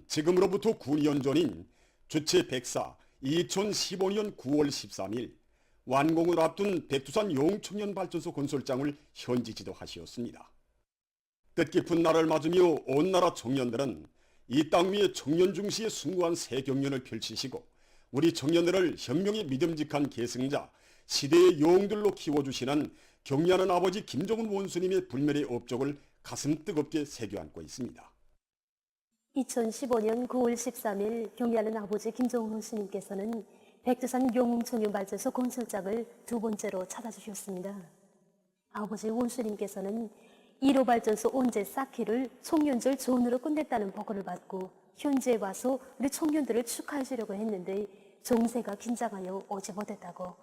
지금으로부터 9년 전인 주체 104 2015년 9월 13일 완공을 앞둔 백두산 용청년발전소 건설장을 현지 지도하시었습니다. 뜻깊은 날을 맞으며 온 나라 청년들은 이 땅 위에 청년 중시의 숭고한 새 경연을 펼치시고 우리 청년들을 혁명의 믿음직한 계승자, 시대의 영웅들로 키워주시는 경리하는 아버지 김정은 원수님의 불멸의 업적을 가슴 뜨겁게 새겨안고 있습니다. 2015년 9월 13일 경리하는 아버지 김정은 원수님께서는 백두산 용웅청년발전소 건설장을 두 번째로 찾아주셨습니다. 아버지 원수님께서는 1호 발전소 온제 쌓기를 총연절 전으로 끝냈다는 보고를 받고 현지에 와서 우리 청년들을 축하해 주려고 했는데 정세가 긴장하여 오지 못했다고,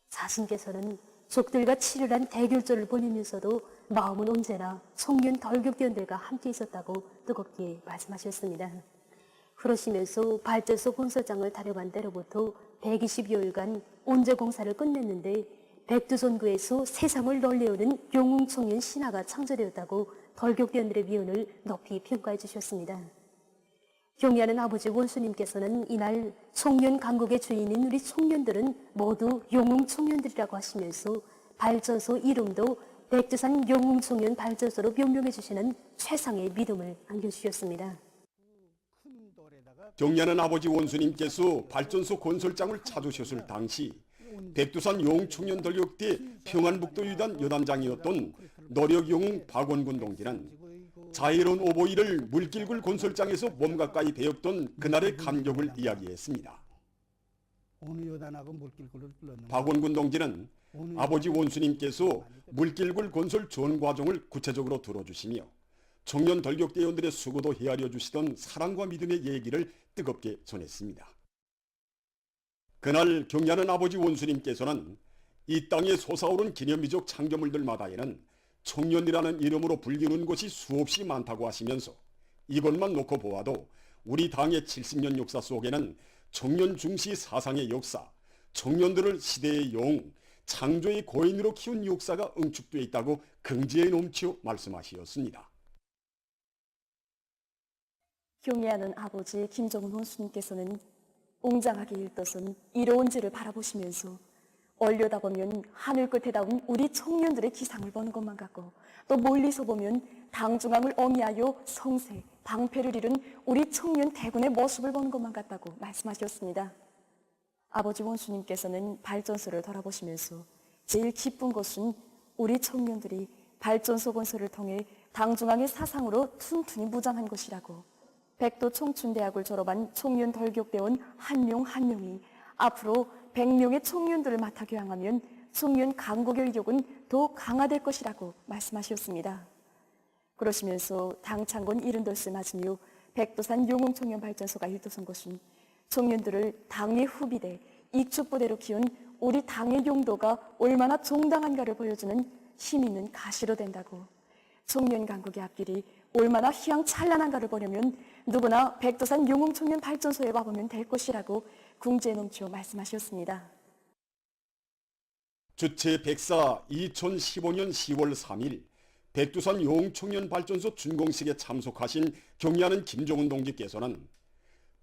자신께서는 적들과 치열한 대결전을 벌이면서도 마음은 언제나 청년 덜격대원들과 함께 있었다고 뜨겁게 말씀하셨습니다. 그러시면서 발전소 건설장을 타령한 때로부터 120여일간 온제 공사를 끝냈는데 백두산구에서 세상을 놀래우는 용웅청년 신화가 창조되었다고 덜격대원들의 위언을 높이 평가해 주셨습니다. 경리하는 아버지 원수님께서는 이날 청년 강국의 주인인 우리 청년들은 모두 용웅청년들이라고 하시면서 발전소 이름도 백두산 용웅청년 발전소로 변명해 주시는 최상의 믿음을 안겨주셨습니다. 경리하는 아버지 원수님께서 발전소 건설장을 찾으셨을 당시 백두산 용청년 덜격대 평안북도 유단 여단장이었던 노력영웅 박원군 동지는 자애로운 오보이를 물길굴 건설장에서 몸 가까이 배웠던 그날의 감격을 이야기했습니다. 박원군 동지는 아버지 원수님께서 물길굴 건설 전 과정을 구체적으로 들어주시며 청년 덜격대원들의 수고도 헤아려 주시던 사랑과 믿음의 얘기를 뜨겁게 전했습니다. 그날 경리하는 아버지 원수님께서는 이 땅에 솟아오른 기념비적 창조물들마다에는 청년이라는 이름으로 불리는 곳이 수없이 많다고 하시면서 이것만 놓고 보아도 우리 당의 70년 역사 속에는 청년 중시 사상의 역사, 청년들을 시대의 영웅, 창조의 고인으로 키운 역사가 응축되어 있다고 긍지에 넘치어 말씀하시었습니다. 경리하는 아버지 김정은 원수님께서는 웅장하게 일떠선 이로운 지를 바라보시면서 올려다보면 하늘 끝에 닿은 우리 청년들의 기상을 보는 것만 같고, 또 멀리서 보면 당중앙을 어미하여 성세, 방패를 이룬 우리 청년 대군의 모습을 보는 것만 같다고 말씀하셨습니다. 아버지 원수님께서는 발전소를 돌아보시면서 제일 기쁜 것은 우리 청년들이 발전소 건설을 통해 당중앙의 사상으로 튼튼히 무장한 것이라고, 백도 청춘대학을 졸업한 청년 덜격대원 한 명 한 명이 앞으로 100명의 청년들을 맡아 교양하면 청년 강국의 위력은 더 강화될 것이라고 말씀하셨습니다. 그러시면서 당창건 이른돌을 맞으며 백두산 용웅청년발전소가 일도선 것은 청년들을 당의 후비대, 익축부대로 키운 우리 당의 용도가 얼마나 정당한가를 보여주는 힘 있는 가시로 된다고, 청년 강국의 앞길이 얼마나 휘황찬란한가를 보려면 누구나 백두산 용웅청년발전소에 와보면 될 것이라고 궁지에 넘쳐 말씀하셨습니다. 주체 104 2015년 10월 3일 백두산 용웅청년발전소 준공식에 참석하신 경리하는 김정은 동지께서는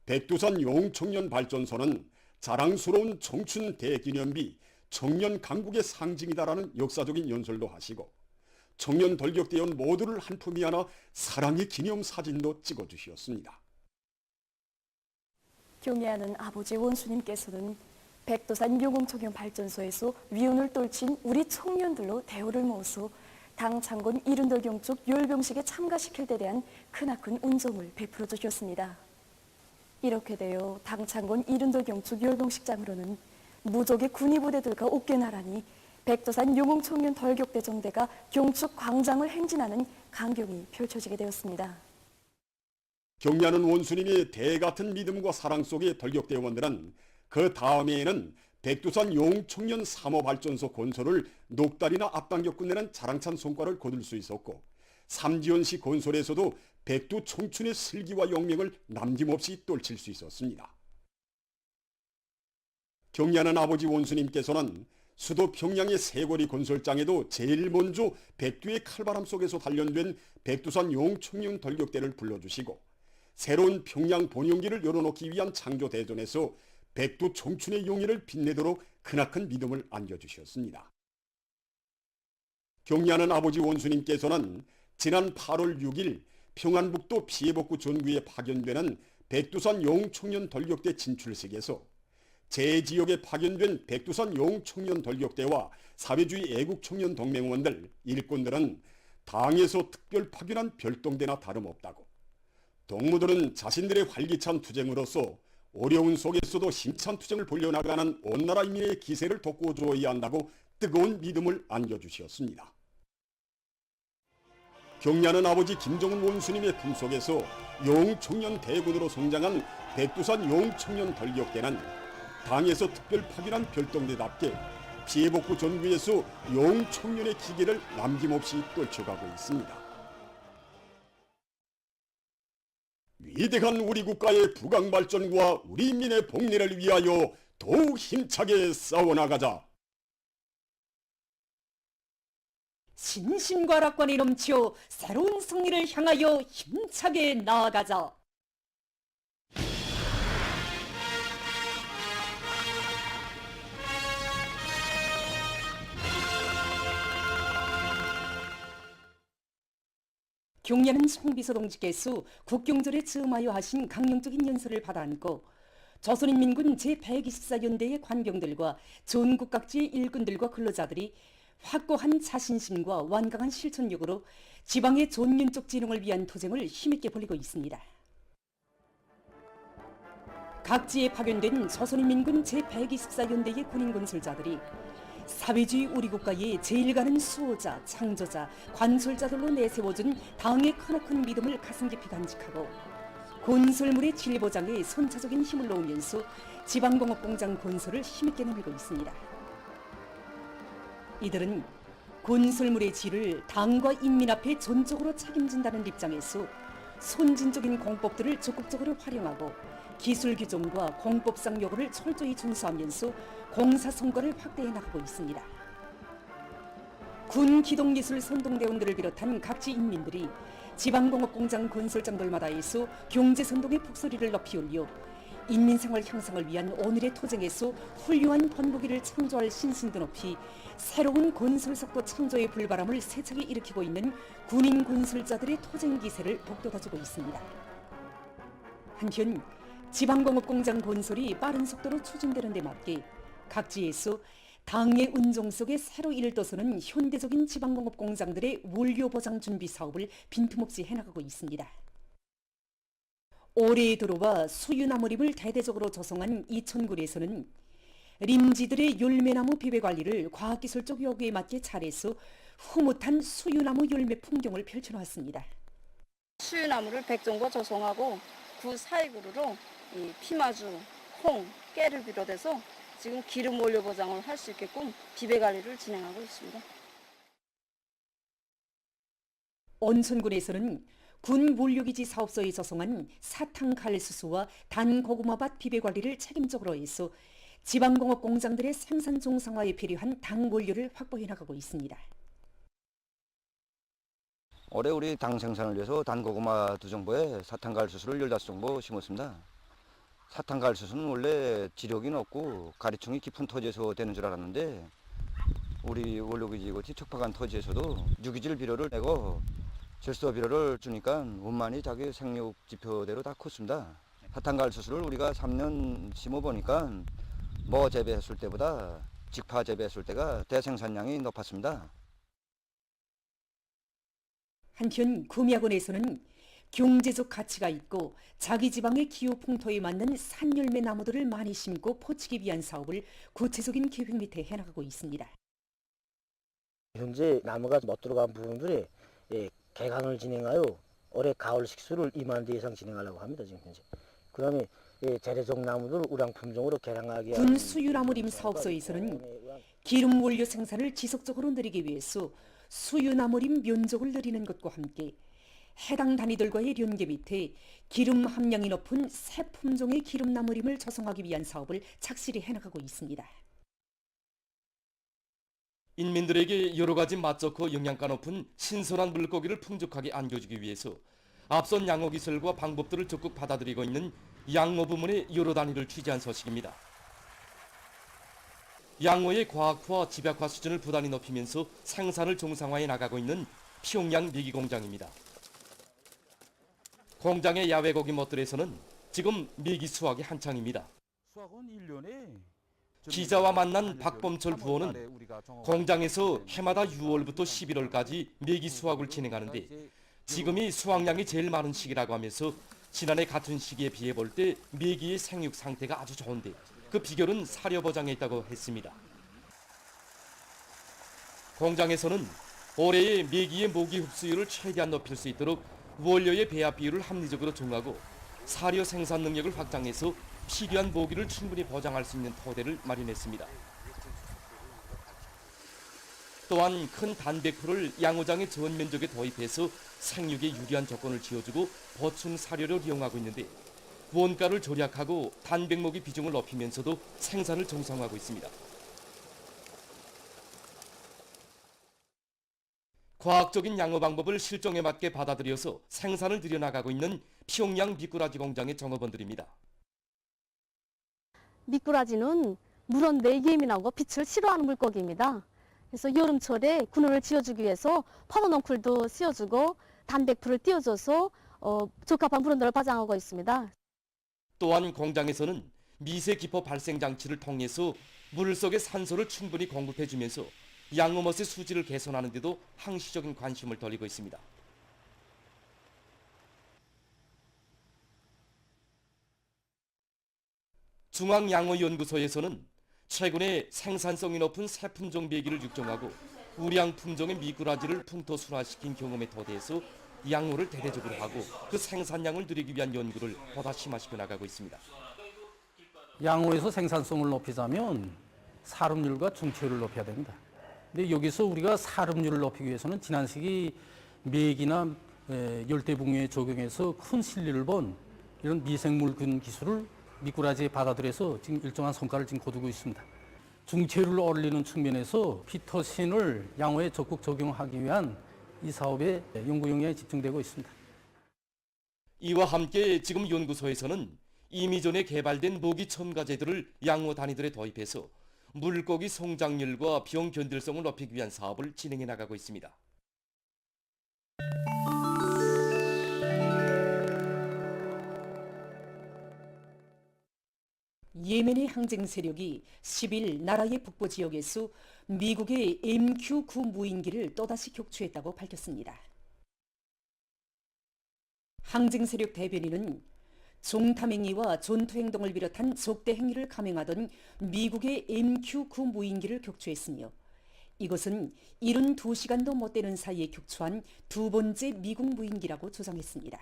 백두산 용웅청년발전소는 자랑스러운 청춘 대기념비, 청년 강국의 상징이다라는 역사적인 연설도 하시고 청년 덜격대원 모두를 한 품이 안아 사랑의 기념사진도 찍어주셨습니다. 경리하는 아버지 원수님께서는 백두산 용웅청년발전소에서 위운을 떨친 우리 청년들로 대우를 모아서 당창건 이른돌 경축 열병식에 참가시킬 데 대한 크나큰 운정을 베풀어 주셨습니다. 이렇게 되어 당창건 이른돌 경축 열병식장으로는 무적의 군의부대들과 옥계나란히 백두산 용웅청년 덜격대 정대가 경축 광장을 행진하는 광경이 펼쳐지게 되었습니다. 경리하는 원수님의 대같은 믿음과 사랑 속의 덜격대원들은 그 다음해에는 백두산 용웅청년 3호 발전소 건설을 넉 달이나 앞당겨 끝내는 자랑찬 성과를 거둘 수 있었고, 삼지연시 건설에서도 백두 청춘의 슬기와 용맹을 남김없이 떨칠 수 있었습니다. 경리하는 아버지 원수님께서는 수도 평양의 세거리 건설장에도 제일 먼저 백두의 칼바람 속에서 단련된 백두산 용청년 덜격대를 불러주시고 새로운 평양 본용기를 열어놓기 위한 창조 대전에서 백두 청춘의 용의를 빛내도록 크나큰 믿음을 안겨주셨습니다. 경리하는 아버지 원수님께서는 지난 8월 6일 평안북도 피해복구 전구에 파견되는 백두산 영웅청년 돌격대 진출식에서 제 지역에 파견된 백두산 영웅청년 돌격대와 사회주의 애국청년 동맹원들, 일꾼들은 당에서 특별 파견한 별동대나 다름없다고, 동무들은 자신들의 활기찬 투쟁으로서 어려운 속에서도 힘찬 투쟁을 벌려나가는 온 나라 인민의 기세를 돋궈줘야 한다고 뜨거운 믿음을 안겨주셨습니다. 경리하는 아버지 김정은 원수님의 품속에서 영웅청년 대군으로 성장한 백두산 영웅청년 돌격대는 당에서 특별 파견한 별동대답게 피해복구 전구에서 영웅청년의 기계를 남김없이 떨쳐가고 있습니다. 위대한 우리 국가의 부강발전과 우리 인민의 복리를 위하여 더욱 힘차게 싸워나가자. 신심과 lạc 관이 넘치어 새로운 승리를 향하여 힘차게 나아가자. 경리하는 송비서 동지께서 국경절에 즈음하여 하신 강령적인 연설을 받아안고 조선인민군 제124연대의 관병들과 전국 각지의 일꾼들과 근로자들이 확고한 자신심과 완강한 실천력으로 지방의 존윤적 진흥을 위한 투쟁을 힘있게 벌이고 있습니다. 각지에 파견된 조선인민군 제124연대의 군인 건설자들이 사회주의 우리 국가의 제일 가는 수호자, 창조자, 관솔자들로 내세워준 당의 크나큰 믿음을 가슴 깊이 간직하고 건설물의 질보장에 선차적인 힘을 놓으면서 지방공업공장 건설을 힘있게 내밀고 있습니다. 이들은 건설물의 질을 당과 인민 앞에 전적으로 책임진다는 입장에서 선진적인 공법들을 적극적으로 활용하고 기술 규정과 공법상 요구를 철저히 준수하면서 공사 성과를 확대해 나가고 있습니다. 군 기동예술 선동대원들을 비롯한 각지 인민들이 지방공업공장 건설장들마다에서 경제선동의 북소리를 높이 올려 인민생활 향상을 위한 오늘의 투쟁에서 훌륭한 번복기를 창조할 신신도 높이 새로운 건설석도 창조의 불바람을 세차게 일으키고 있는 군인 건설자들의 투쟁 기세를 북돋아주고 있습니다. 한편 지방공업공장 건설이 빠른 속도로 추진되는 데 맞게 각지에서 당의 운종 속에 새로 일떠서는 현대적인 지방공업공장들의 원료보장 준비 사업을 빈틈없이 해나가고 있습니다. 올해에 들어와 수유나무림을 대대적으로 조성한 이천군에서는 림지들의 열매나무 비배 관리를 과학기술적 요구에 맞게 잘해서 흐뭇한 수유나무 열매 풍경을 펼쳐놓았습니다. 수유나무를 100종과 조성하고 그 사이그루로 이 피마주, 콩, 깨를 비롯해서 지금 기름 원료 보장을 할 수 있게끔 비배 관리를 진행하고 있습니다. 온천군에서는 군 물류기지 사업소에 조성한 사탕갈수수와 단고구마밭 비배 관리를 책임적으로 해서 지방공업 공장들의 생산 정상화에 필요한 당 원료를 확보해 나가고 있습니다. 올해 우리 당 생산을 위해서 단고구마 2정보에 사탕갈수수를 15정보 심었습니다. 사탕갈수수는 원래 지력이 높고 가리층이 깊은 토지에서 되는 줄 알았는데 우리 원료기지고 척박한 토지에서도 유기질 비료를 내고 질소 비료를 주니까 원만히 자기 생육 지표대로 다 컸습니다. 사탕갈수수를 우리가 3년 심어보니까 뭐 재배했을 때보다 직파 재배했을 때가 대생산량이 높았습니다. 한편 금약원에서는 경제적 가치가 있고 자기 지방의 기후 풍토에 맞는 산열매 나무들을 많이 심고 포치기 위한 사업을 구체적인 계획 밑에 해나가고 있습니다. 현재 나무가 못 들어간 부분들이 개강을 진행하여 올해 가을 식수를 2만 대 이상 진행하려고 합니다. 지금 현재. 그다음에 재래종 나무들 우량 품종으로 개량하기 위한 군 수유나무림 사업소에서는 기름 원료 생산을 지속적으로 늘리기 위해서 수유나무림 면적을 늘리는 것과 함께 해당 단위들과의 연계 밑에 기름 함량이 높은 새 품종의 기름나무림을 조성하기 위한 사업을 착실히 해나가고 있습니다. 인민들에게 여러 가지 맛 좋고 영양가 높은 신선한 물고기를 풍족하게 안겨주기 위해서 앞선 양호 기술과 방법들을 적극 받아들이고 있는 양호 부문의 여러 단위를 취재한 소식입니다. 양호의 과학화, 집약화 수준을 부단히 높이면서 생산을 정상화해 나가고 있는 평양 미기 공장입니다. 공장의 야외 고기 못들에서는 지금 미기 수확이 한창입니다. 기자와 만난 박범철 부원은 공장에서 해마다 6월부터 11월까지 미기 수확을 진행하는데 지금이 수확량이 제일 많은 시기라고 하면서 지난해 같은 시기에 비해 볼 때 미기의 생육 상태가 아주 좋은데 그 비결은 사료 보장에 있다고 했습니다. 공장에서는 올해의 미기의 모기 흡수율을 최대한 높일 수 있도록 원료의 배합 비율을 합리적으로 정하고 사료 생산 능력을 확장해서 필요한 모기를 충분히 보장할 수 있는 토대를 마련했습니다. 또한 큰 단백풀을 양호장의 전 면적에 도입해서 생육에 유리한 조건을 지어주고 보충 사료로 이용하고 있는데 원가를 절약하고 단백모기 비중을 높이면서도 생산을 정상화하고 있습니다. 과학적인 양호 방법을 실정에 맞게 받아들여서 생산을 늘려나가고 있는 평양 미꾸라지 공장의 종업원들입니다. 미꾸라지는 물온데 예민하고 빛을 싫어하는 물고기입니다. 그래서 여름철에 군원을 지어주기 위해서 파워넝쿨도 씌워주고 단백풀을 띄워줘서 적합한 물온도를 보장하고 있습니다. 또한 공장에서는 미세 기포 발생 장치를 통해서 물 속의 산소를 충분히 공급해주면서 양어못의 수질을 개선하는 데도 항시적인 관심을 돌리고 있습니다. 중앙양어연구소에서는 최근에 생산성이 높은 새 품종 미기를 육종하고 우량 품종의 미꾸라지를 풍토순화시킨 경험에 토대해서 양호를 대대적으로 하고 그 생산량을 늘리기 위한 연구를 보다 심화시켜 나가고 있습니다. 양호에서 생산성을 높이자면 사름률과 중체율을 높여야 됩니다. 근데 여기서 우리가 사름률을 높이기 위해서는 지난 시기 메기나 열대북류에 적용해서 큰 실리를 본 이런 미생물균 기술을 미꾸라지에 받아들여서 지금 일정한 성과를 지금 거두고 있습니다. 중체율을 올리는 측면에서 피터신을 양호에 적극 적용하기 위한 이 사업에 연구 영역에 집중되고 있습니다. 이와 함께 지금 연구소에서는 이미 전에 개발된 모기 첨가제들을 양호 단위들에 도입해서 물고기 성장률과 병 견딜성을 높이기 위한 사업을 진행해 나가고 있습니다. 예멘의 항쟁 세력이 10일 나라의 북부 지역에서 미국의 MQ-9 무인기를 또다시 격추했다고 밝혔습니다. 항쟁 세력 대변인은 종탐행위와 전투행동을 비롯한 적대 행위를 감행하던 미국의 MQ-9 무인기를 격추했으며 이것은 72시간도 못 되는 사이에 격추한 두 번째 미국 무인기라고 주장했습니다.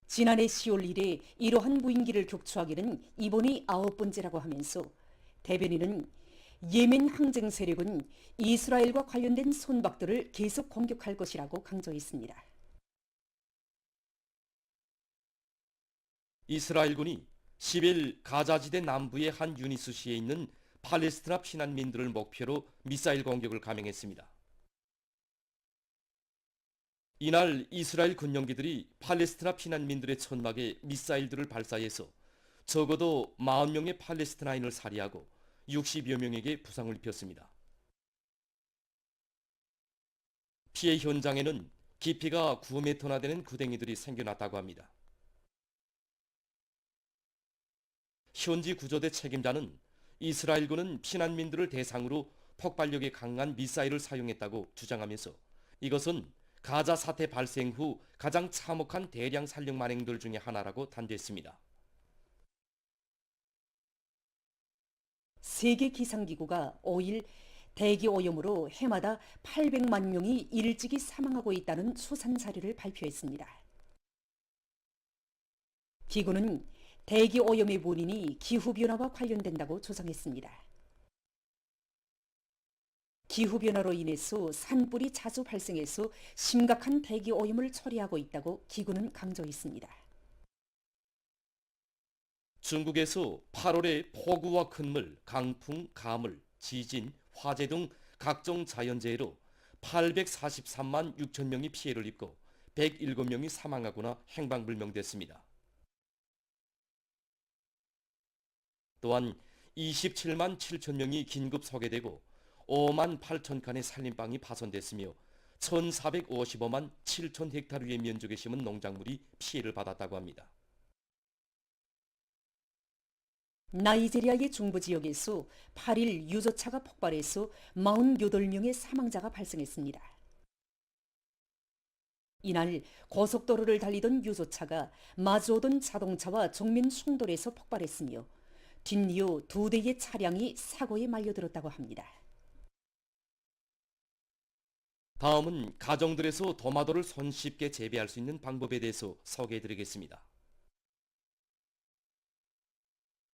지난해 10월 1일 이러한 무인기를 격추하기는 이번이 9번째라고 하면서 대변인은 예멘 항쟁 세력은 이스라엘과 관련된 손박들을 계속 공격할 것이라고 강조했습니다. 이스라엘군이 10일 가자지대 남부의 한 유니스시에 있는 팔레스티나 피난민들을 목표로 미사일 공격을 감행했습니다. 이날 이스라엘 군용기들이 팔레스티나 피난민들의 천막에 미사일들을 발사해서 적어도 40명의 팔레스티나인을 살해하고 60여 명에게 부상을 입혔습니다. 피해 현장에는 깊이가 9m나 되는 구덩이들이 생겨났다고 합니다. 현지 구조대 책임자는 이스라엘군은 피난민들을 대상으로 폭발력이 강한 미사일을 사용했다고 주장하면서 이것은 가자 사태 발생 후 가장 참혹한 대량 살력 만행들 중에 하나라고 단죄했습니다. 세계 기상기구가 5일 대기 오염으로 해마다 800만 명이 일찍이 사망하고 있다는 수산 자료를 발표했습니다. 기구는 대기 오염의 원인이 기후변화와 관련된다고 조사했습니다. 기후변화로 인해서 산불이 자주 발생해서 심각한 대기 오염을 초래하고 있다고 기구는 강조했습니다. 중국에서 8월에 폭우와 큰물, 강풍, 가물, 지진, 화재 등 각종 자연재해로 843만 6천 명이 피해를 입고 107명이 사망하거나 행방불명됐습니다. 또한 27만 7천 명이 긴급 소개되고 5만 8천 칸의 산림방이 파손됐으며 1,455만 7천 헥타르의 면적에 심은 농작물이 피해를 받았다고 합니다. 나이제리아의 중부 지역에서 8일 유조차가 폭발해서 48명의 사망자가 발생했습니다. 이날 고속도로를 달리던 유조차가 마주오던 자동차와 정면 충돌해서 폭발했으며 뒷이어 2대의 차량이 사고에 말려들었다고 합니다. 다음은 가정들에서 도마도를 손쉽게 재배할 수 있는 방법에 대해서 소개해드리겠습니다.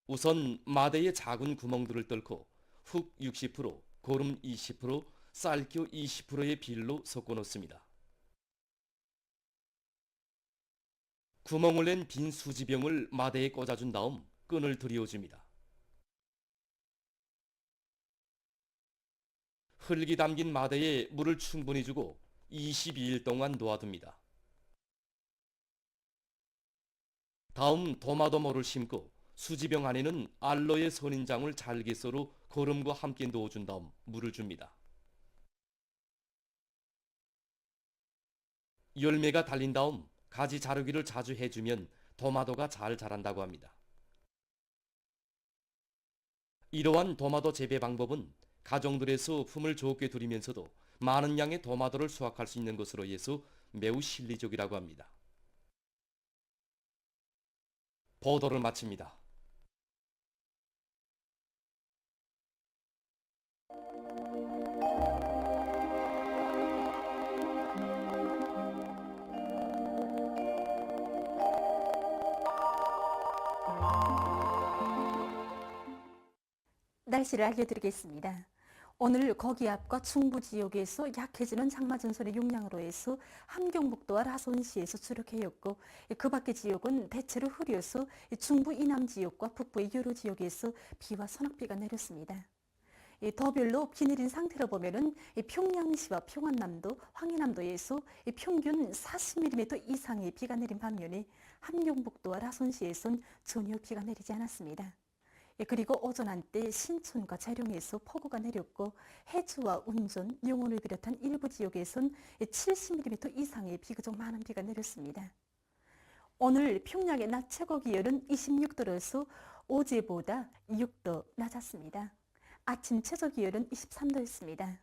우선 마대에 작은 구멍들을 뚫고 흙 60%, 고름 20%, 쌀교 20%의 비율로 섞어 놓습니다. 구멍을 낸 빈 수지병을 마대에 꽂아준 다음 끈을 들여줍니다. 흙이 담긴 마대에 물을 충분히 주고 22일 동안 놓아둡니다. 다음 도마도모를 심고 수지병 안에는 알로에 선인장을 잘게 썰어 거름과 함께 넣어준 다음 물을 줍니다. 열매가 달린 다음 가지 자르기를 자주 해주면 도마도가 잘 자란다고 합니다. 이러한 도마도 재배 방법은 가정들에서 품을 좋게 들이면서도 많은 양의 도마도를 수확할 수 있는 것으로 해서 매우 실리적이라고 합니다. 보도를 마칩니다. 날씨를 알려드리겠습니다. 오늘 거기압과 충부 지역에서 약해지는 장마전선의 용량으로 해서 함경북도와 라손시에서 추락해였고 그 밖의 지역은 대체로 흐려서 중부 이남 지역과 북부의 여러 지역에서 비와 소낙비가 내렸습니다. 더별로 비 내린 상태로 보면은 평양시와 평안남도, 황해남도에서 평균 40mm 이상의 비가 내린 반면에 함경북도와 라손시에선 전혀 비가 내리지 않았습니다. 그리고 오전 한때 신촌과 재령에서 폭우가 내렸고 해주와 운전, 영원을 비롯한 일부 지역에선 70mm 이상의 비교적 많은 비가 내렸습니다. 오늘 평양의 낮 최고 기온은 26도로서 어제보다 6도 낮았습니다. 아침 최저 기온은 23도였습니다.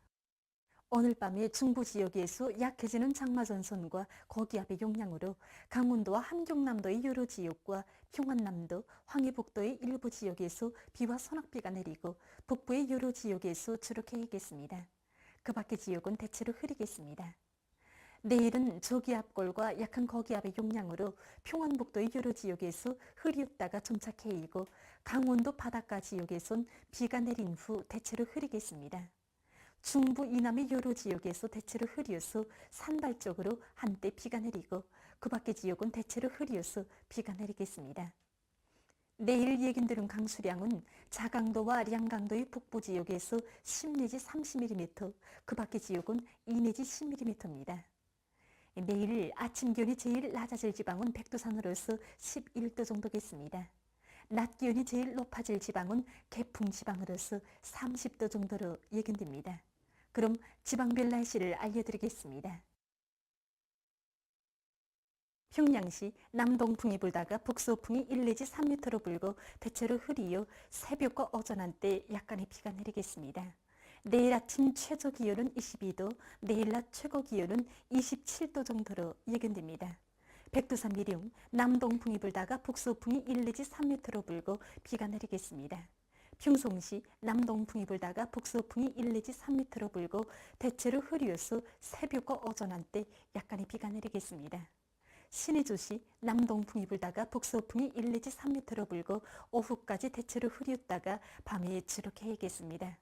오늘 밤에 중부 지역에서 약해지는 장마전선과 고기압의 영향으로 강원도와 함경남도의 여러 지역과 평안남도, 황해북도의 일부 지역에서 비와 소낙비가 내리고 북부의 여러 지역에서 주로 개겠습니다. 그 밖의 지역은 대체로 흐리겠습니다. 내일은 저기압골과 약한 고기압의 영향으로 평안북도의 여러 지역에서 흐렸다가 점차 개이고 강원도 바닷가 지역에선 비가 내린 후 대체로 흐리겠습니다. 중부 이남의 여러 지역에서 대체로 흐려서 산발적으로 한때 비가 내리고 그 밖의 지역은 대체로 흐려서 비가 내리겠습니다. 내일 예견되는 강수량은 자강도와 량강도의 북부 지역에서 10 내지 30mm, 그 밖의 지역은 2 내지 10mm입니다. 내일 아침 기온이 제일 낮아질 지방은 백두산으로서 11도 정도겠습니다. 낮 기온이 제일 높아질 지방은 개풍 지방으로서 30도 정도로 예견됩니다. 그럼 지방별 날씨를 알려드리겠습니다. 평양시 남동풍이 불다가 북서풍이 1 내지 3m로 불고 대체로 흐리요 새벽과 오전 한때 약간의 비가 내리겠습니다. 내일 아침 최저 기온은 22도, 내일 낮 최고 기온은 27도 정도로 예견됩니다. 백두산 미령 남동풍이 불다가 북서풍이 1 내지 3m로 불고 비가 내리겠습니다. 평송시 남동풍이 불다가 북서풍이 1 내지 3m로 불고 대체로 흐려서 새벽과 오전 한때 약간의 비가 내리겠습니다. 신의주시 남동풍이 불다가 북서풍이 1 내지 3m로 불고 오후까지 대체로 흐렸다가 밤에 주로 개겠습니다.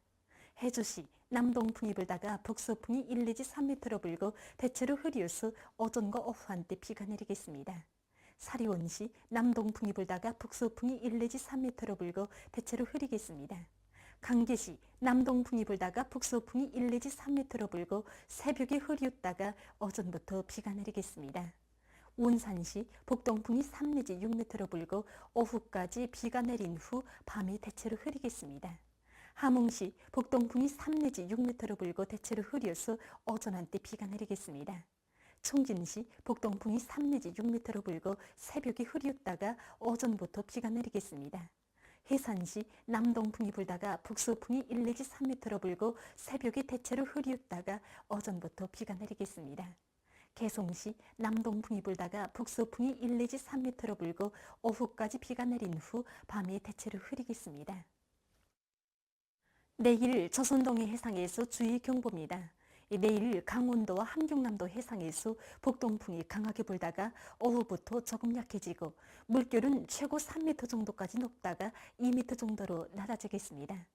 해주시 남동풍이 불다가 북서풍이 1 내지 3m로 불고 대체로 흐려서 오전과 오후 한때 비가 내리겠습니다. 사리원시 남동풍이 불다가 북서풍이 1 내지 3m로 불고 대체로 흐리겠습니다. 강계시 남동풍이 불다가 북서풍이 1 내지 3m로 불고 새벽에 흐리웃다가 어전부터 비가 내리겠습니다. 온산시 북동풍이 3 내지 6m로 불고 오후까지 비가 내린 후 밤에 대체로 흐리겠습니다. 함흥시 북동풍이 3 내지 6m로 불고 대체로 흐려서 어전 한때 비가 내리겠습니다. 총진시 북동풍이 3 내지 6m로 불고 새벽에 흐리웃다가 오전부터 비가 내리겠습니다. 해산시 남동풍이 불다가 북서풍이 1 내지 3m로 불고 새벽에 대체로 흐리웃다가 오전부터 비가 내리겠습니다. 개송시 남동풍이 불다가 북서풍이 1 내지 3m로 불고 오후까지 비가 내린 후 밤에 대체로 흐리겠습니다. 내일 조선동해 해상에서 주의 경보입니다. 내일 강원도와 함경남도 해상에서 북동풍이 강하게 불다가 오후부터 조금 약해지고 물결은 최고 3m 정도까지 높다가 2m 정도로 낮아지겠습니다.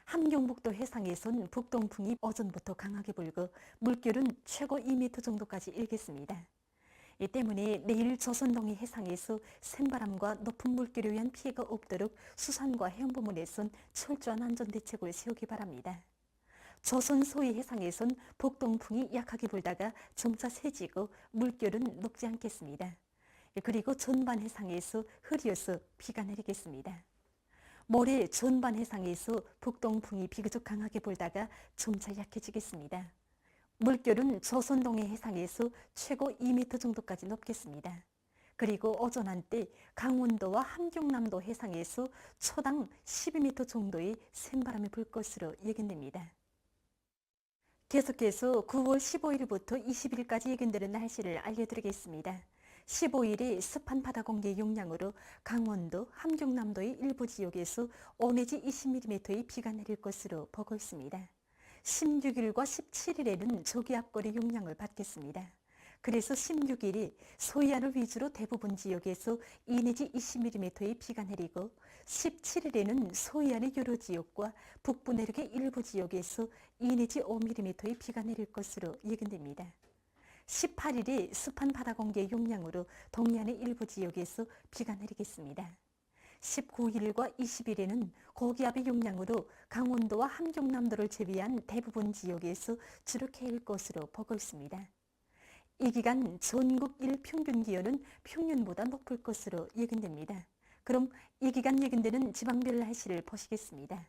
함경북도 해상에선 북동풍이 오전부터 강하게 불고 물결은 최고 2m 정도까지 일겠습니다. 이 때문에 내일 조선동해 해상에서 센바람과 높은 물결에 의한 피해가 없도록 수산과 해운부문에선 철저한 안전대책을 세우기 바랍니다. 조선 소위 해상에선 북동풍이 약하게 불다가 점차 세지고 물결은 높지 않겠습니다. 그리고 전반 해상에서 흐려서 비가 내리겠습니다. 모레 전반 해상에서 북동풍이 비교적 강하게 불다가 점차 약해지겠습니다. 물결은 조선동해 해상에서 최고 2m 정도까지 높겠습니다. 그리고 오전 한때 강원도와 함경남도 해상에서 초당 12m 정도의 센바람이 불 것으로 예견됩니다. 계속해서 9월 15일부터 20일까지 예견되는 날씨를 알려드리겠습니다. 15일에 습한 바다 공기 영향으로 강원도, 함경남도의 일부 지역에서 5 내지 20mm의 비가 내릴 것으로 보고 있습니다. 16일과 17일에는 저기압골의 영향을 받겠습니다. 그래서 16일이 서해안을 위주로 대부분 지역에서 2 내지 20mm의 비가 내리고 17일에는 서해안의 여러 지역과 북부 내륙의 일부 지역에서 2 내지 5mm의 비가 내릴 것으로 예견됩니다. 18일에 습한 바다 공기의 영향으로 동해안의 일부 지역에서 비가 내리겠습니다. 19일과 20일에는 고기압의 영향으로 강원도와 함경남도를 제외한 대부분 지역에서 주로 개일 것으로 보고 있습니다. 이 기간 전국 일평균 기온은 평년보다 높을 것으로 예견됩니다. 그럼 이 기간 예견되는 지방별 날씨를 보시겠습니다.